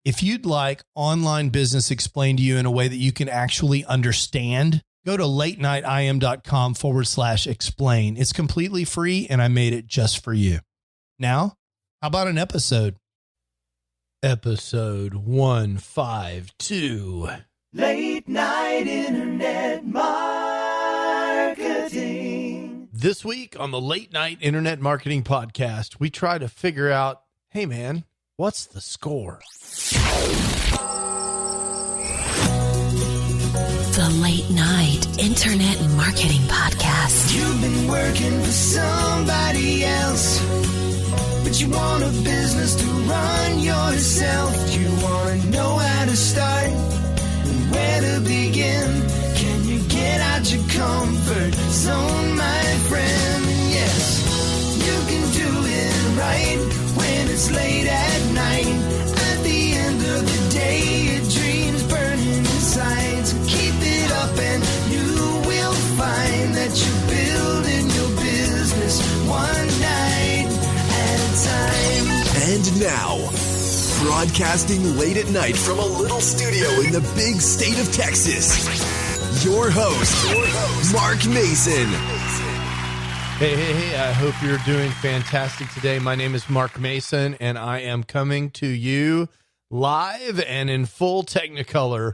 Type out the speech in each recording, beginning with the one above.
If you'd like online business explained to you in a way that you can actually understand, go to latenightim.com/explain. It's completely free, and I made it just for you. Now, how about an episode? Episode 152. Late Night Internet Marketing. This week on the Late Night Internet Marketing Podcast, we try to figure out, hey man, what's the score? The Late Night Internet Marketing Podcast. You've been working for somebody else, but you want a business to run yourself. You want to know how to start and where to begin. Can you get out your comfort zone, my friend? Yes, you can do it right when it's late at night. At the end of the day, your dreams burning inside. So keep it up and you will find that you're building your business one night at a time. And now, broadcasting late at night from a little studio in the big state of Texas, your host, Mark Mason. Hey, I hope you're doing fantastic today. My name is Mark Mason, and I am coming to you live and in full Technicolor.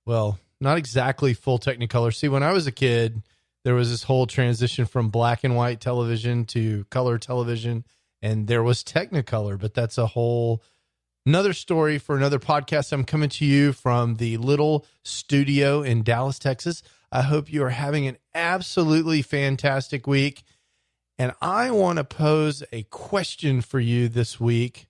Well, not exactly full Technicolor. See, when I was a kid, there was this whole transition from black and white television to color television, and there was Technicolor, but that's another story for another podcast. I'm coming to you from the little studio in Dallas, Texas. I hope you are having an absolutely fantastic week. And I want to pose a question for you this week,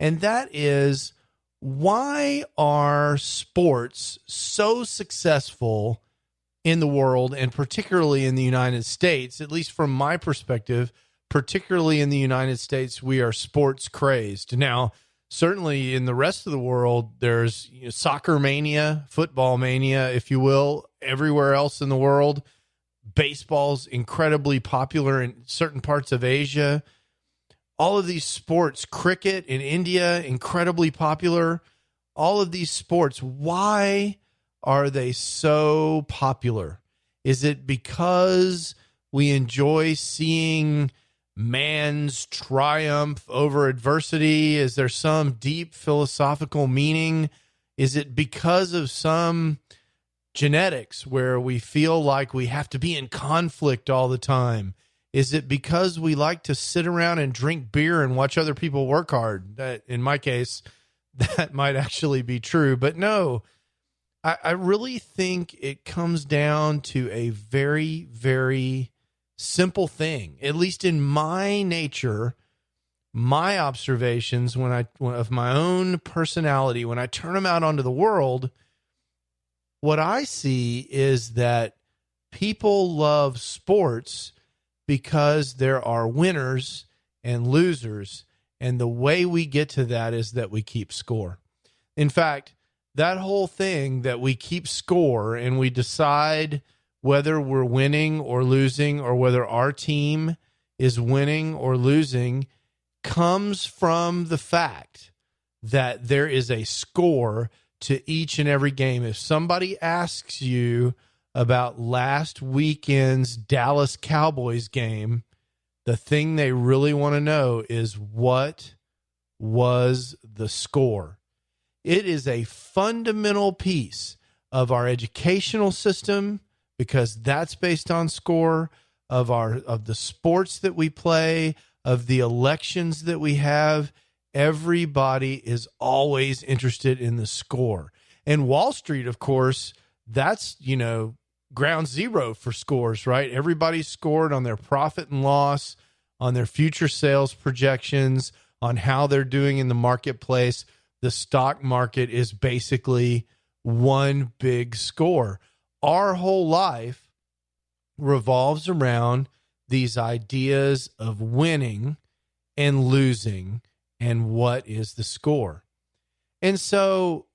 and that is, why are sports so successful in the world, and particularly in the United States? At least from my perspective, particularly in the United States, we are sports crazed. Now, certainly in the rest of the world, there's soccer mania, football mania, if you will, everywhere else in the world. Baseball's incredibly popular in certain parts of Asia. All of these sports, cricket in India, incredibly popular. All of these sports, why are they so popular? Is it because we enjoy seeing man's triumph over adversity? Is there some deep philosophical meaning? Is it because of some genetics where we feel like we have to be in conflict all the time? Is it because we like to sit around and drink beer and watch other people work hard? That, in my case, that might actually be true. But no, I really think it comes down to a very, very simple thing. At least in my nature, my observations of my own personality, when I turn them out onto the world, what I see is that people love sports because there are winners and losers. And the way we get to that is that we keep score. In fact, that whole thing that we keep score and we decide whether we're winning or losing, or whether our team is winning or losing, comes from the fact that there is a score to each and every game. If somebody asks you about last weekend's Dallas Cowboys game, the thing they really want to know is, what was the score? It is a fundamental piece of our educational system, because that's based on score, of the sports that we play, of the elections that we have. Everybody is always interested in the score. And Wall Street, of course, that's, ground zero for scores, right? Everybody scored on their profit and loss, on their future sales projections, on how they're doing in the marketplace. The stock market is basically one big score. Our whole life revolves around these ideas of winning and losing and what is the score. And so,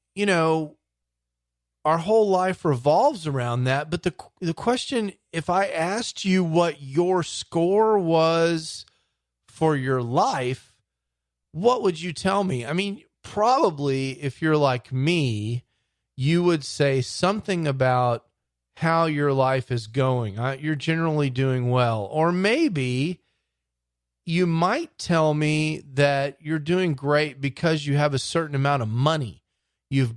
our whole life revolves around that. But the question, if I asked you what your score was for your life, what would you tell me? I mean, probably, if you're like me, you would say something about how your life is going. You're generally doing well. Or maybe you might tell me that you're doing great because you have a certain amount of money. You've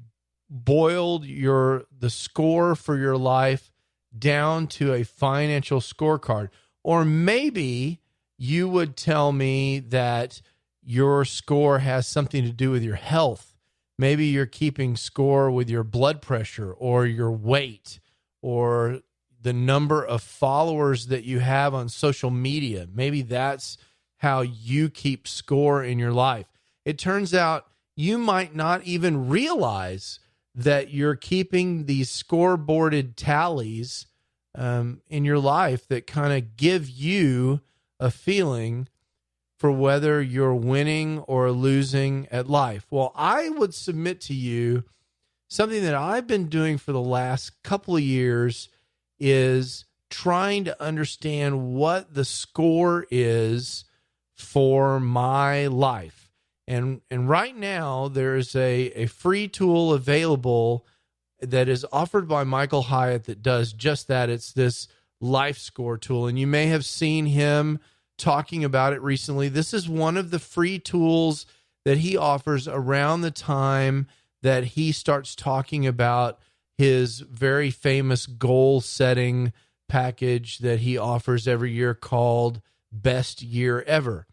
boiled the score for your life down to a financial scorecard. Or maybe you would tell me that your score has something to do with your health. Maybe you're keeping score with your blood pressure or your weight or the number of followers that you have on social media. Maybe that's how you keep score in your life. It turns out you might not even realize that you're keeping these scoreboarded tallies in your life that kind of give you a feeling for whether you're winning or losing at life. Well, I would submit to you something that I've been doing for the last couple of years is trying to understand what the score is for my life. And right now, there's a free tool available that is offered by Michael Hyatt that does just that. It's this LifeScore tool, and you may have seen him talking about it recently. This is one of the free tools that he offers around the time that he starts talking about his very famous goal setting package that he offers every year called Best Year Ever.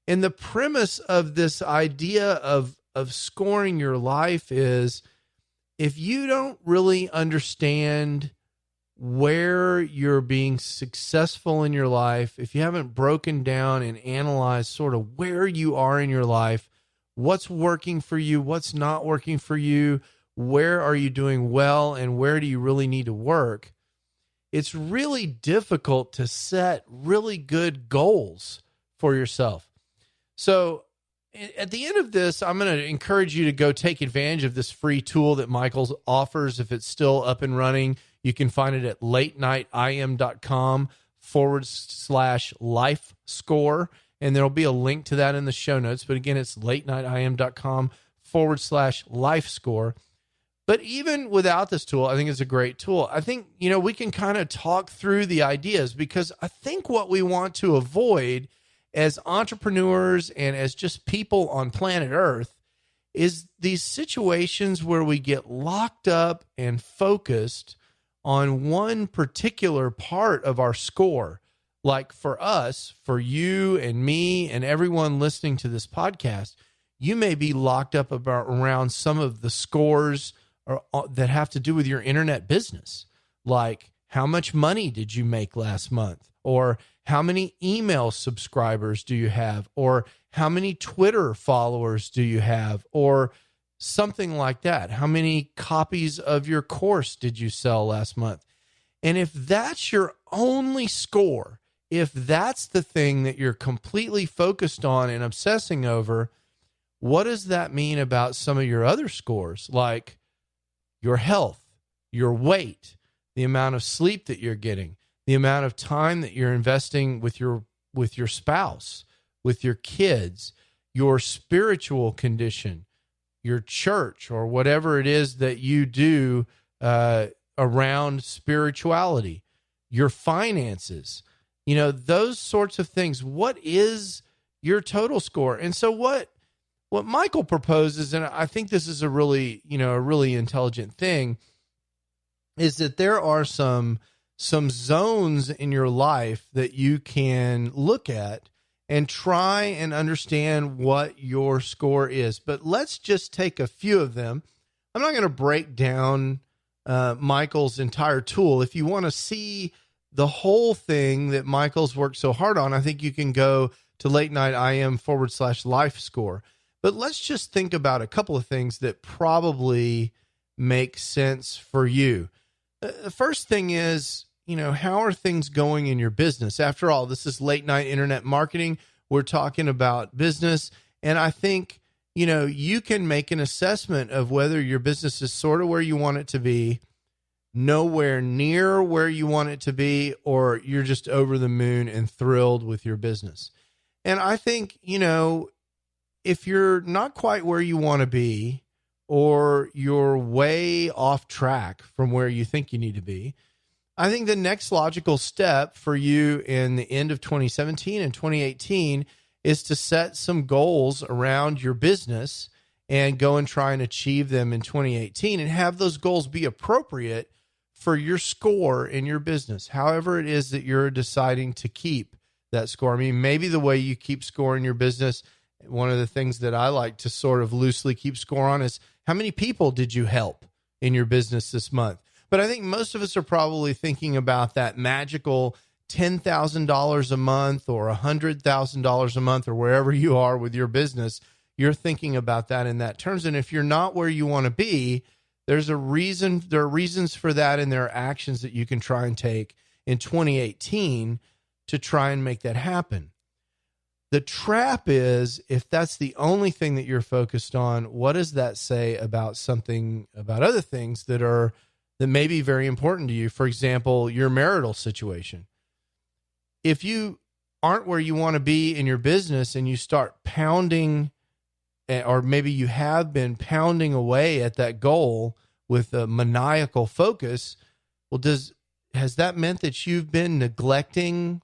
And the premise of this idea of scoring your life is if you don't really understand where you're being successful in your life, if you haven't broken down and analyzed sort of where you are in your life, what's working for you, what's not working for you, where are you doing well, and where do you really need to work, it's really difficult to set really good goals for yourself. So at the end of this, I'm going to encourage you to go take advantage of this free tool that Michael offers. If it's still up and running, you can find it at latenightim.com/LifeScore. And there'll be a link to that in the show notes. But again, it's latenightim.com/LifeScore. But even without this tool, I think it's a great tool. I think, we can kind of talk through the ideas because I think what we want to avoid as entrepreneurs and as just people on planet Earth is these situations where we get locked up and focused on one particular part of our score. Like for us, for you and me and everyone listening to this podcast, you may be locked up around some of the scores that have to do with your internet business. Like how much money did you make last month? Or how many email subscribers do you have? Or how many Twitter followers do you have? Or something like that. How many copies of your course did you sell last month? And if that's your only score, if that's the thing that you're completely focused on and obsessing over, what does that mean about some of your other scores? Like your health, your weight, the amount of sleep that you're getting, the amount of time that you're investing with your spouse, with your kids, your spiritual condition, your church, or whatever it is that you do around spirituality, your finances, those sorts of things. What is your total score? And so what Michael proposes, and I think this is a really intelligent thing, is that there are some zones in your life that you can look at and try and understand what your score is. But let's just take a few of them. I'm not going to break down Michael's entire tool. If you want to see the whole thing that Michael's worked so hard on, I think you can go to latenightim.com/LifeScore. But let's just think about a couple of things that probably make sense for you. The first thing is, how are things going in your business? After all, this is late night internet marketing. We're talking about business. And I think, you can make an assessment of whether your business is sort of where you want it to be, nowhere near where you want it to be, or you're just over the moon and thrilled with your business. And I think, if you're not quite where you want to be, or you're way off track from where you think you need to be, I think the next logical step for you in the end of 2017 and 2018 is to set some goals around your business and go and try and achieve them in 2018 and have those goals be appropriate for your score in your business, however it is that you're deciding to keep that score. I mean, maybe the way you keep score in your business, one of the things that I like to sort of loosely keep score on is how many people did you help in your business this month? But I think most of us are probably thinking about that magical $10,000 a month or $100,000 a month or wherever you are with your business. You're thinking about that in that terms. And if you're not where you want to be, there's a reason. There are reasons for that, and there are actions that you can try and take in 2018 to try and make that happen. The trap is, if that's the only thing that you're focused on, what does that say about other things that may be very important to you? For example, your marital situation. If you aren't where you want to be in your business and you start pounding, or maybe you have been pounding away at that goal with a maniacal focus, well, has that meant that you've been neglecting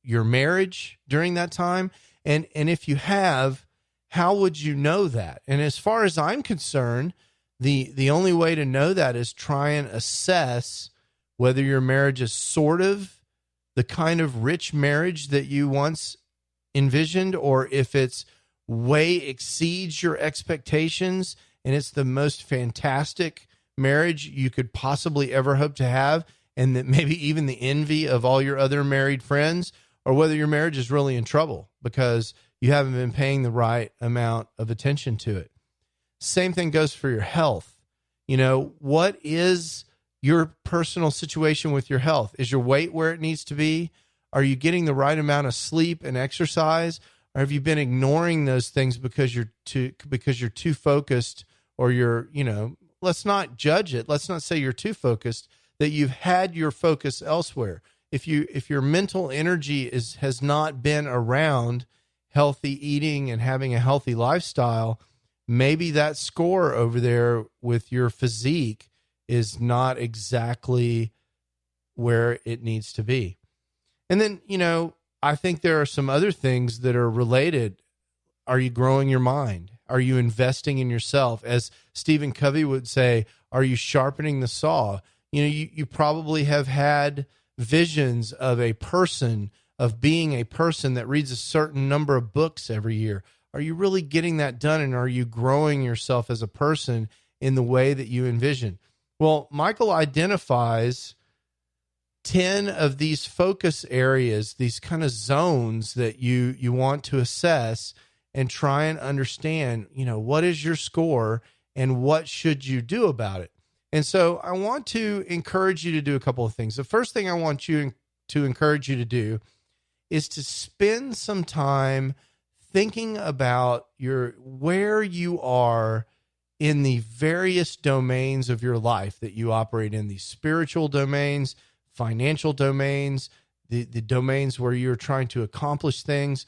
your marriage during that time? And if you have, how would you know that? And as far as I'm concerned, the only way to know that is try and assess whether your marriage is sort of the kind of rich marriage that you once envisioned, or if it's way exceeds your expectations and it's the most fantastic marriage you could possibly ever hope to have, and that maybe even the envy of all your other married friends, or whether your marriage is really in trouble because you haven't been paying the right amount of attention to it. Same thing goes for your health. What is your personal situation with your health? Is your weight where it needs to be? Are you getting the right amount of sleep and exercise? Or have you been ignoring those things because you're too focused, or let's not judge it. Let's not say you're too focused, that you've had your focus elsewhere. If your mental energy has not been around healthy eating and having a healthy lifestyle, maybe that score over there with your physique is not exactly where it needs to be. And then, I think there are some other things that are related. Are you growing your mind? Are you investing in yourself? As Stephen Covey would say, are you sharpening the saw? You probably have had visions of being a person that reads a certain number of books every year. Are you really getting that done? And are you growing yourself as a person in the way that you envision? Well, Michael identifies 10 of these focus areas, these kind of zones that you want to assess and try and understand, what is your score and what should you do about it? And so I want to encourage you to do a couple of things. The first thing I want you to encourage you to do is to spend some time thinking about where you are in the various domains of your life that you operate in, these spiritual domains, financial domains, the domains where you're trying to accomplish things.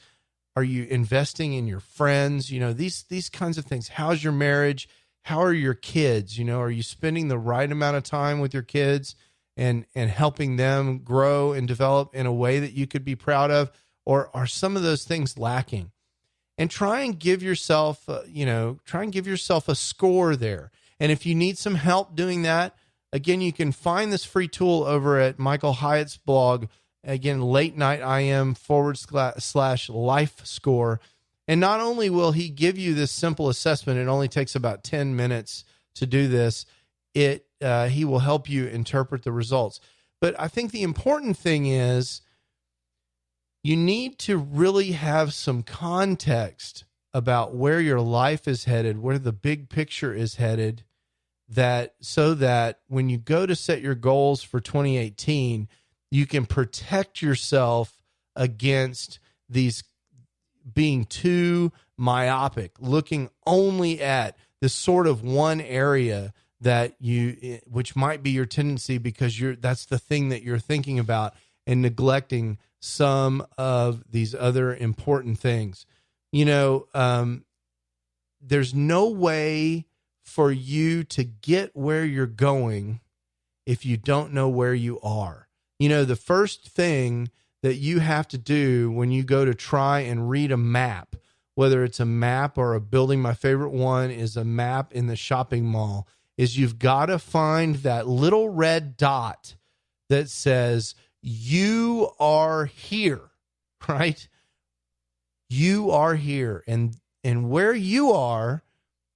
Are you investing in your friends? These kinds of things. How's your marriage? How are your kids? Are you spending the right amount of time with your kids and helping them grow and develop in a way that you could be proud of? Or are some of those things lacking? And try and give yourself, a score there. And if you need some help doing that, again, you can find this free tool over at Michael Hyatt's blog. Again, LateNightIM/LifeScore. And not only will he give you this simple assessment, it only takes about 10 minutes to do this. He will help you interpret the results. But I think the important thing is you need to really have some context about where your life is headed, where the big picture is headed, so that when you go to set your goals for 2018, you can protect yourself against these being too myopic, looking only at this sort of one area which might be your tendency because that's the thing that you're thinking about, and neglecting some of these other important things. there's no way for you to get where you're going if you don't know where you are. You know, the first thing that you have to do when you go to try and read a map, whether it's a map or a building, my favorite one is a map in the shopping mall, is you've got to find that little red dot that says, you are here, right? You are here. And where you are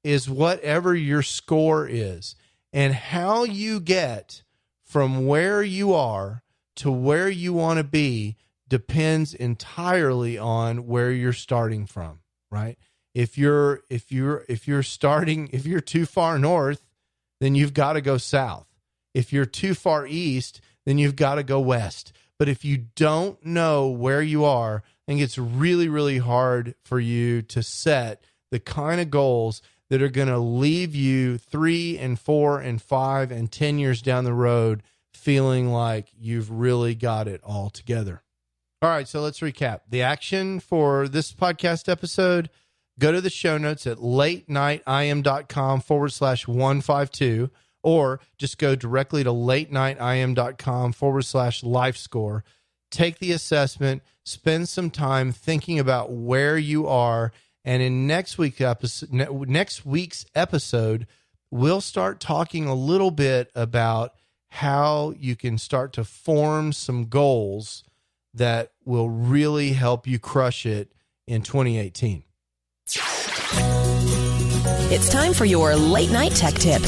is whatever your score is. And how you get from where you are to where you want to be depends entirely on where you're starting from, right? If you're too far north, then you've got to go south. If you're too far east, then you've got to go west. But if you don't know where you are, I think it's really, really hard for you to set the kind of goals that are going to leave you 3 and 4 and 5 and 10 years down the road feeling like you've really got it all together. All right, so let's recap. The action for this podcast episode, go to the show notes at latenightim.com/152, or just go directly to latenightim.com/LifeScore. Take the assessment, spend some time thinking about where you are, and in next week's episode, we'll start talking a little bit about how you can start to form some goals that will really help you crush it in 2018. It's time for your late night tech tip.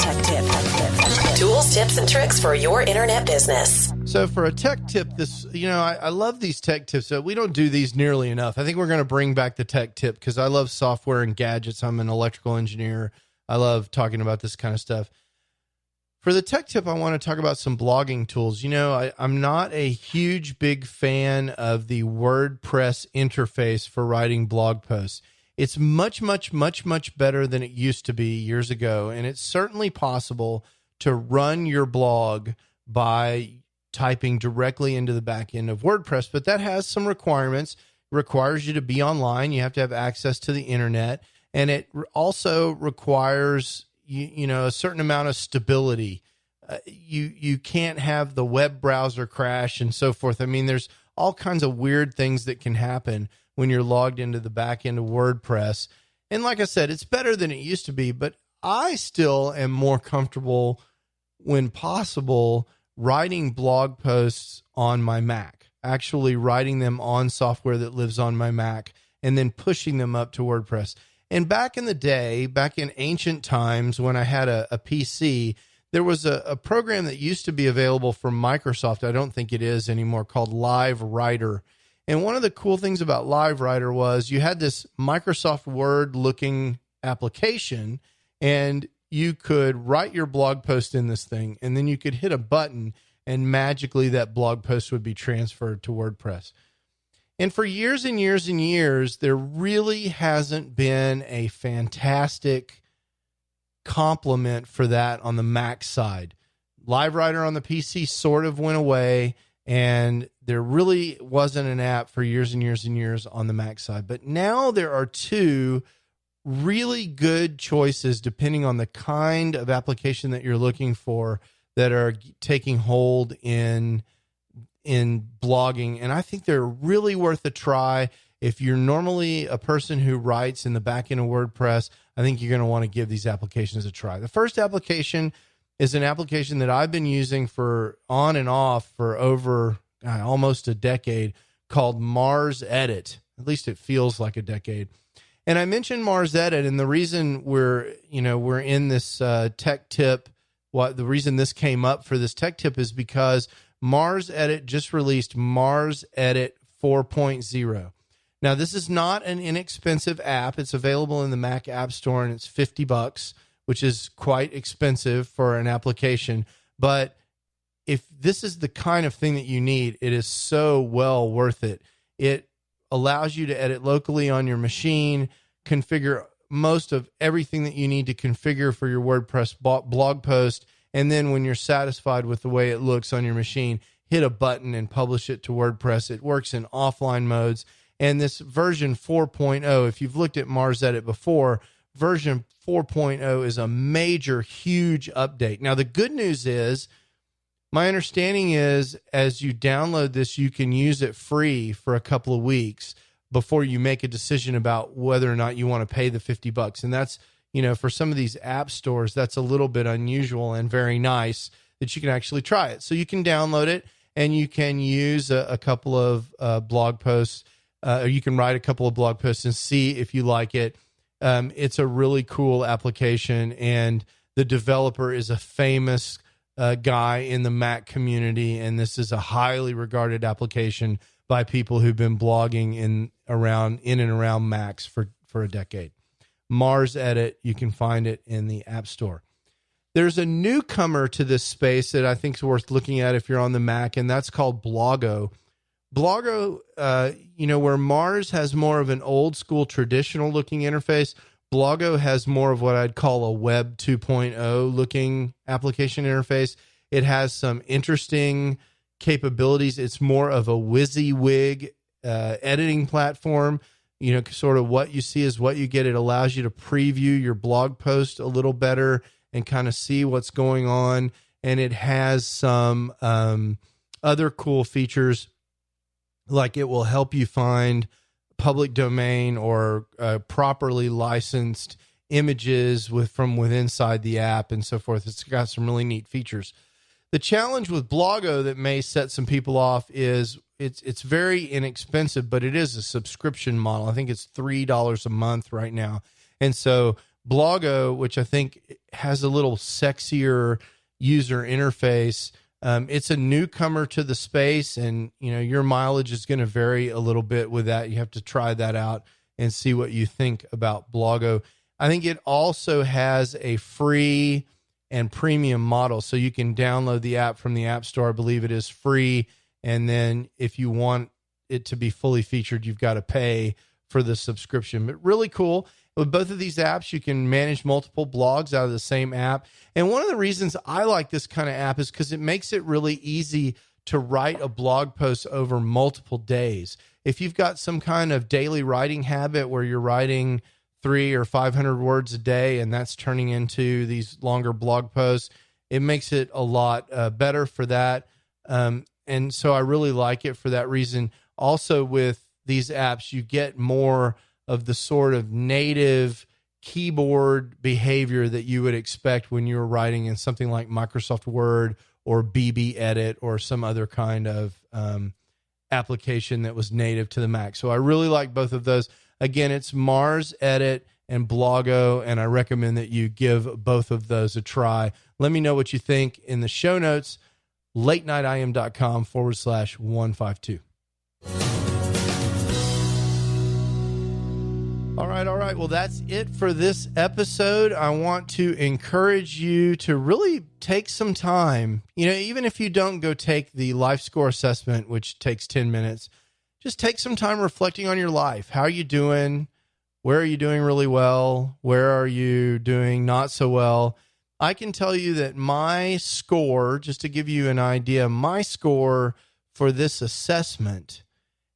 Tools, tips, and tricks for your internet business. So for a tech tip, I love these tech tips. So we don't do these nearly enough. I think we're going to bring back the tech tip because I love software and gadgets. I'm an electrical engineer. I love talking about this kind of stuff. For the tech tip, I want to talk about some blogging tools. You know, I'm not a big fan of the WordPress interface for writing blog posts. It's much, much, much, much better than it used to be years ago. And it's certainly possible to run your blog by typing directly into the back end of WordPress, but that has some requirements. It requires you to be online. You have to have access to the internet. And it also requires a certain amount of stability. You can't have the web browser crash and so forth. I mean, there's all kinds of weird things that can happen when you're logged into the back end of WordPress. And like I said, it's better than it used to be, but I still am more comfortable when possible writing blog posts on my Mac, actually writing them on software that lives on my Mac and then pushing them up to WordPress. And back in the day, back in ancient times when I had a PC, there was a program that used to be available from Microsoft. I don't think it is anymore, called LiveWriter. And one of the cool things about LiveWriter was you had this Microsoft Word looking application, and you could write your blog post in this thing, and then you could hit a button and magically that blog post would be transferred to WordPress. And for years and years and years, there really hasn't been a fantastic complement for that on the Mac side. LiveWriter on the PC sort of went away, and there really wasn't an app for years and years and years on the Mac side. But now there are two really good choices, depending on the kind of application that you're looking for, that are taking hold in blogging, and I think they're really worth a try. If you're normally a person who writes in the back end of WordPress, I think you're going to want to give these applications a try. The first application is an application that I've been using for on and off for over almost a decade, called Mars Edit. At least it feels like a decade. And I mentioned Mars Edit, and the reason we're in this tech tip, the reason this came up for this tech tip is because Mars Edit just released Mars Edit 4.0. Now, this is not an inexpensive app. It's available in the Mac App Store, and it's $50, which is quite expensive for an application. But if this is the kind of thing that you need, it is so well worth it. It allows you to edit locally on your machine, configure most of everything that you need to configure for your WordPress blog post, and then when you're satisfied with the way it looks on your machine, hit a button and publish it to WordPress. It works in offline modes. And this version 4.0, if you've looked at Mars Edit before, version 4.0 is a major, huge update. Now, the good news is, my understanding is, as you download this, you can use it free for a couple of weeks before you make a decision about whether or not you want to pay the $50. And that's, for some of these app stores, that's a little bit unusual and very nice that you can actually try it. So you can download it and you can use a couple of blog posts, or you can write a couple of blog posts and see if you like it. It's a really cool application, and the developer is a famous guy in the Mac community, and this is a highly regarded application by people who've been blogging in and around Macs for a decade. Mars Edit, you can find it in the App Store. There's a newcomer to this space that I think is worth looking at if you're on the Mac, and that's called Blogo. Blogo, where Mars has more of an old school traditional looking interface, Blogo has more of what I'd call a Web 2.0 looking application interface. It has some interesting capabilities. It's more of a WYSIWYG editing platform. Sort of what you see is what you get. It allows you to preview your blog post a little better and kind of see what's going on. And it has some other cool features, like it will help you find public domain or properly licensed images from inside the app and so forth. It's got some really neat features. The challenge with Blogo that may set some people off is it's very inexpensive, but it is a subscription model. I think it's $3 a month right now. And so Blogo, which I think has a little sexier user interface, it's a newcomer to the space, and your mileage is going to vary a little bit with that. You have to try that out and see what you think about Blogo. I think it also has a free and premium model, so you can download the app from the App Store. I believe it is free, and then if you want it to be fully featured, you've got to pay for the subscription. But really cool. With both of these apps, you can manage multiple blogs out of the same app. And one of the reasons I like this kind of app is because it makes it really easy to write a blog post over multiple days. If you've got some kind of daily writing habit where you're writing 300 or 500 words a day, and that's turning into these longer blog posts, it makes it a lot better for that. And so I really like it for that reason. Also, with these apps, you get more of the sort of native keyboard behavior that you would expect when you're writing in something like Microsoft Word or BB Edit or some other kind of application that was native to the Mac. So I really like both of those. Again, it's Mars Edit and Blogo, and I recommend that you give both of those a try. Let me know what you think in the show notes, latenightim.com/152. All right. Well, that's it for this episode. I want to encourage you to really take some time. Even if you don't go take the LifeScore assessment, which takes 10 minutes, just take some time reflecting on your life. How are you doing? Where are you doing really well? Where are you doing not so well? I can tell you that my score, just to give you an idea, my score for this assessment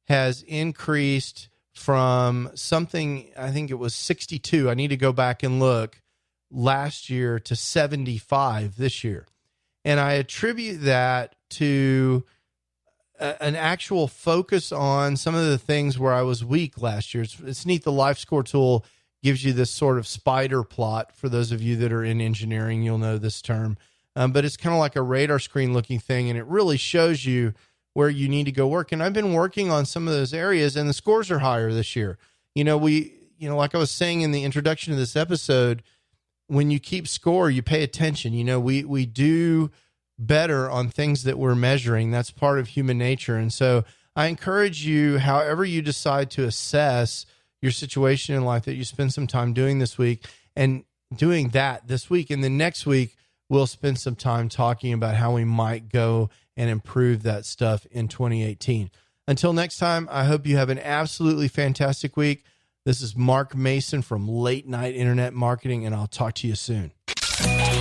has increased from something, I think it was 62. I need to go back and look, last year to 75 this year. And I attribute that to an actual focus on some of the things where I was weak last year. It's neat. The LifeScore tool gives you this sort of spider plot. For those of you that are in engineering, you'll know this term. But it's kind of like a radar screen looking thing, and it really shows you where you need to go work. And I've been working on some of those areas, and the scores are higher this year. Like I was saying in the introduction to this episode, when you keep score, you pay attention. We do better on things that we're measuring. That's part of human nature. And so I encourage you, however you decide to assess your situation in life, that you spend some time doing this week, and doing that this week. And then next week, we'll spend some time talking about how we might go and improve that stuff in 2018. Until next time, I hope you have an absolutely fantastic week. This is Mark Mason from Late Night Internet Marketing, and I'll talk to you soon.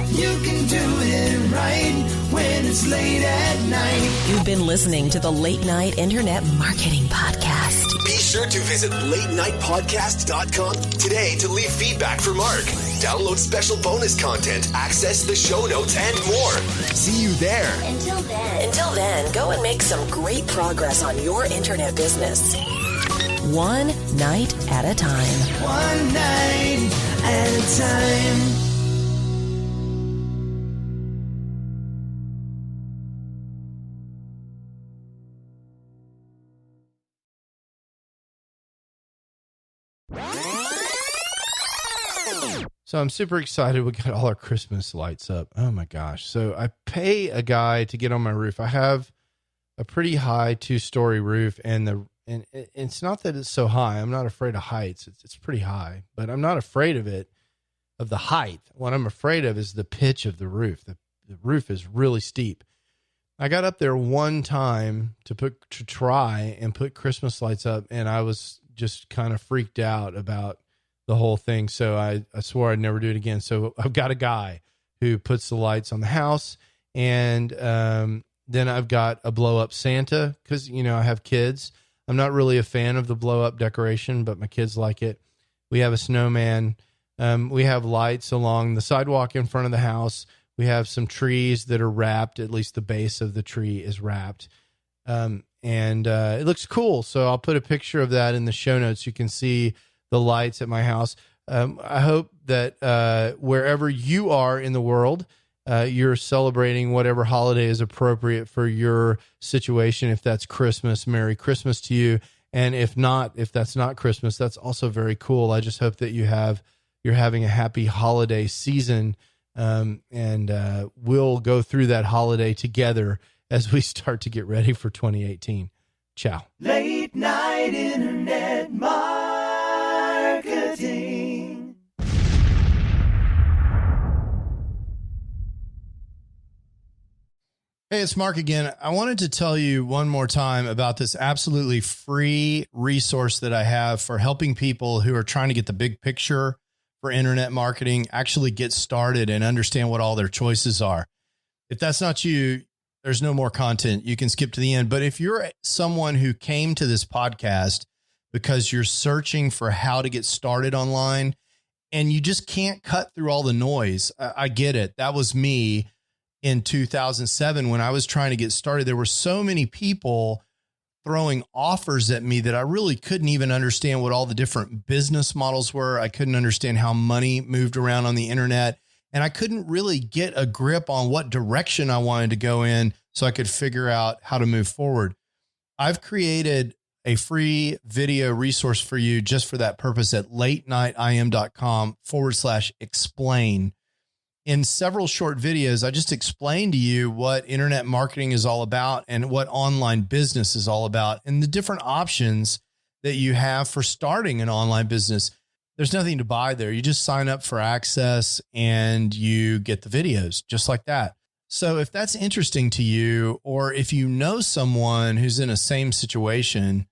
You can do it right when it's late at night. You've been listening to the Late Night Internet Marketing Podcast. Be sure to visit latenightpodcast.com today to leave feedback for Mark. Download special bonus content, access the show notes, and more. See you there. Until then, go and make some great progress on your internet business. One night at a time. One night at a time. So I'm super excited. We got all our Christmas lights up. Oh my gosh. So I pay a guy to get on my roof. I have a pretty high 2-story roof, and it's not that it's so high. I'm not afraid of heights. It's pretty high, but I'm not afraid of the height. What I'm afraid of is the pitch of the roof. The roof is really steep. I got up there one time to try and put Christmas lights up, and I was just kind of freaked out about the whole thing. So I swore I'd never do it again. So I've got a guy who puts the lights on the house, and then I've got a blow up Santa, because, I have kids. I'm not really a fan of the blow up decoration, but my kids like it. We have a snowman. We have lights along the sidewalk in front of the house. We have some trees that are wrapped. At least the base of the tree is wrapped. And it looks cool. So I'll put a picture of that in the show notes. You can see the lights at my house. I hope that wherever you are in the world, you're celebrating whatever holiday is appropriate for your situation. If that's Christmas, Merry Christmas to you. And if that's not Christmas, that's also very cool. I just hope that you're having a happy holiday season. And we'll go through that holiday together as we start to get ready for 2018. Ciao. Late night internet marketing. Hey, it's Mark again. I wanted to tell you one more time about this absolutely free resource that I have for helping people who are trying to get the big picture for internet marketing, actually get started and understand what all their choices are. If that's not you, there's no more content. You can skip to the end. But if you're someone who came to this podcast because you're searching for how to get started online and you just can't cut through all the noise, I get it. That was me in 2007 when I was trying to get started. There were so many people throwing offers at me that I really couldn't even understand what all the different business models were. I couldn't understand how money moved around on the internet. And I couldn't really get a grip on what direction I wanted to go in so I could figure out how to move forward. I've created a free video resource for you just for that purpose at latenightim.com/explain. In several short videos, I just explained to you what internet marketing is all about and what online business is all about and the different options that you have for starting an online business. There's nothing to buy there. You just sign up for access and you get the videos just like that. So if that's interesting to you, or if you know someone who's in a same situation,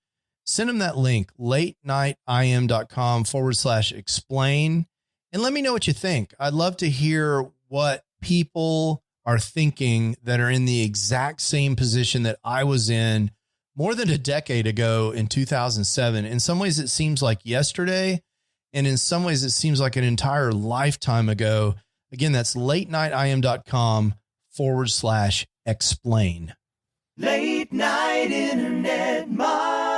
send them that link, latenightim.com/explain. And let me know what you think. I'd love to hear what people are thinking that are in the exact same position that I was in more than a decade ago in 2007. In some ways, it seems like yesterday. And in some ways, it seems like an entire lifetime ago. Again, that's latenightim.com/explain. Late night internet marketing.